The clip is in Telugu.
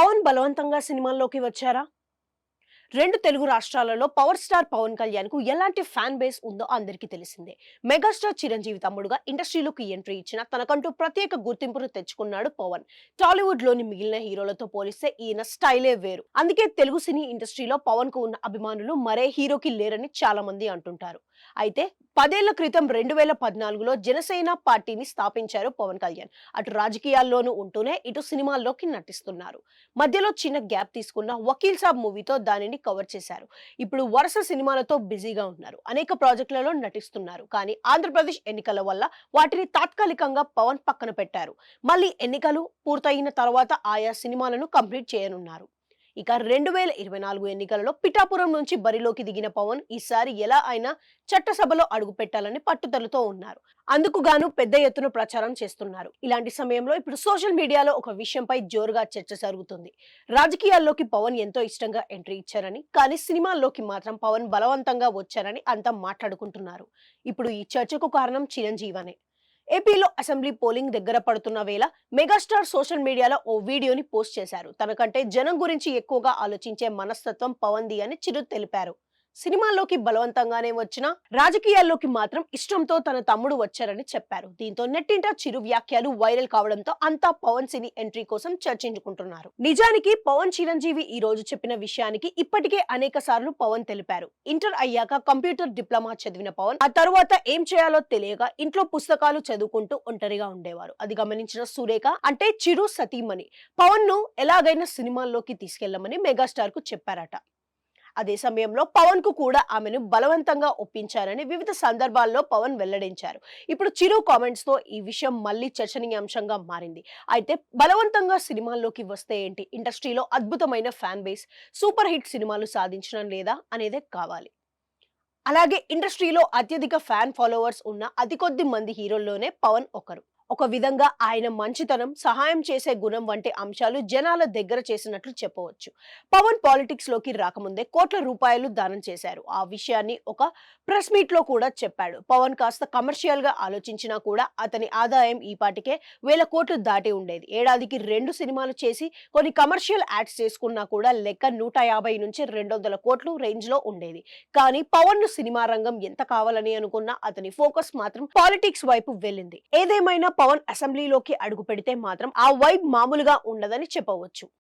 పవన్ బలవంతంగా సినిమాల్లోకి వచ్చారా? 2 తెలుగు రాష్ట్రాలలో పవర్ స్టార్ పవన్ కళ్యాణ్ కు ఎలాంటి ఫ్యాన్ బేస్ ఉందో అందరికీ తెలిసిందే. మెగాస్టార్ చిరంజీవి తమ్ముడుగా ఇండస్ట్రీలోకి ఎంట్రీ ఇచ్చిన తనకంటూ ప్రత్యేక గుర్తింపును తెచ్చుకున్నాడు పవన్. టాలీవుడ్ లోని మిగిలిన హీరోలతో పోలిస్తే ఈయన స్టైలే వేరు. అందుకే తెలుగు సినీ ఇండస్ట్రీలో పవన్ కు ఉన్న అభిమానులు మరే హీరోకి లేరని చాలా మంది అంటుంటారు. అయితే 10 ఏళ్ల క్రితం 2014లో జనసేన పార్టీని స్థాపించారు పవన్ కళ్యాణ్. అటు రాజకీయాల్లోనూ ఉంటూనే ఇటు సినిమాల్లోకి నటిస్తున్నారు. మధ్యలో చిన్న గ్యాప్ తీసుకున్న వకీల్ సాబ్ మూవీతో దానిని కవర్ చేశారు. ఇప్పుడు వరుస సినిమాలతో బిజీగా ఉన్నారు. అనేక ప్రాజెక్టులలో నటిస్తున్నారు. కానీ ఆంధ్రప్రదేశ్ ఎన్నికల వల్ల వాటిని తాత్కాలికంగా పవన్ పక్కన పెట్టారు. మళ్ళీ ఎన్నికలు పూర్తయిన తర్వాత ఆయా సినిమాలను కంప్లీట్ చేయనున్నారు. ఇక 2024 ఎన్నికలలో పిఠాపురం నుంచి బరిలోకి దిగిన పవన్ ఈసారి ఎలా అయినా చట్టసభలో అడుగు పెట్టాలని పట్టుదలతో ఉన్నారు. అందుకు గాను పెద్ద ఎత్తున ప్రచారం చేస్తున్నారు. ఇలాంటి సమయంలో ఇప్పుడు సోషల్ మీడియాలో ఒక విషయంపై జోరుగా చర్చ జరుగుతుంది. రాజకీయాల్లోకి పవన్ ఎంతో ఇష్టంగా ఎంట్రీ ఇచ్చారని, కానీ సినిమాల్లోకి మాత్రం పవన్ బలవంతంగా వచ్చారని అంతా మాట్లాడుకుంటున్నారు. ఇప్పుడు ఈ చర్చకు కారణం చిరంజీవనే. ఏపీలో అసెంబ్లీ పోలింగ్ దగ్గర పడుతున్న వేళ మెగాస్టార్ సోషల్ మీడియాలో ఓ వీడియోని పోస్ట్ చేశారు. తనకంటే జనం గురించి ఎక్కువగా ఆలోచించే మనస్తత్వం పవన్ది అని చిరు తెలిపారు. సినిమాల్లోకి బలవంతంగానే వచ్చినా రాజకీయాల్లోకి మాత్రం ఇష్టంతో తన తమ్ముడు వచ్చారని చెప్పారు. దీంతో నెట్టింట చిరు వ్యాఖ్యలు వైరల్ కావడంతో అంతా పవన్ సినీ ఎంట్రీ కోసం చర్చించుకుంటున్నారు. నిజానికి పవన్ చిరంజీవి ఈ రోజు చెప్పిన విషయానికి ఇప్పటికే అనేక సార్లు పవన్ తెలిపారు. ఇంటర్ అయ్యాక కంప్యూటర్ డిప్లొమా చదివిన పవన్ ఆ తరువాత ఏం చేయాలో తెలియక ఇంట్లో పుస్తకాలు చదువుకుంటూ ఒంటరిగా ఉండేవారు. అది గమనించిన సురేఖ అంటే చిరు సతీమణి పవన్ ను ఎలాగైనా సినిమాల్లోకి తీసుకెళ్లమని మెగాస్టార్ కు చెప్పారట. అదే సమయంలో పవన్ కు కూడా ఆమెను బలవంతంగా ఒప్పించారని వివిధ సందర్భాల్లో పవన్ వెల్లడించారు. ఇప్పుడు చిరు కామెంట్స్ తో ఈ విషయం మళ్ళీ చర్చనీయాంశంగా మారింది. అయితే బలవంతంగా సినిమాల్లోకి వస్తే ఏంటి? ఇండస్ట్రీలో అద్భుతమైన ఫ్యాన్ బేస్, సూపర్ హిట్ సినిమాలు సాధించడం లేదా అనేదే కావాలి. అలాగే ఇండస్ట్రీలో అత్యధిక ఫ్యాన్ ఫాలోవర్స్ ఉన్న అతి కొద్ది మంది హీరోల్లోనే పవన్ ఒకరు. ఒక విధంగా ఆయన మంచితనం, సహాయం చేసే గుణం వంటి అంశాలు జనాల దగ్గర చేసినట్లు చెప్పవచ్చు. పవన్ పాలిటిక్స్ లోకి రాకముందే కోట్ల రూపాయలు దానం చేశారు. ఆ విషయాన్ని ఒక ప్రెస్ మీట్ లో కూడా చెప్పాడు. పవన్ కాస్త కమర్షియల్ గా ఆలోచించినా కూడా అతని ఆదాయం ఈ పాటికే 1000 కోట్లు దాటి ఉండేది. ఏడాదికి 2 సినిమాలు చేసి కొన్ని కమర్షియల్ యాడ్స్ చేసుకున్నా కూడా లెక్క 150 నుంచి 200 కోట్లు రేంజ్ లో ఉండేది. కానీ పవన్ ను సినిమా రంగం ఎంత కావాలని అనుకున్నా అతని ఫోకస్ మాత్రం పాలిటిక్స్ వైపు వెళ్ళింది. ఏదేమైనా పవన్ అసెంబ్లీలోకి అడుగు పెడితే మాత్రం ఆ వైబ్ మామూలుగా ఉండదని చెప్పవచ్చు.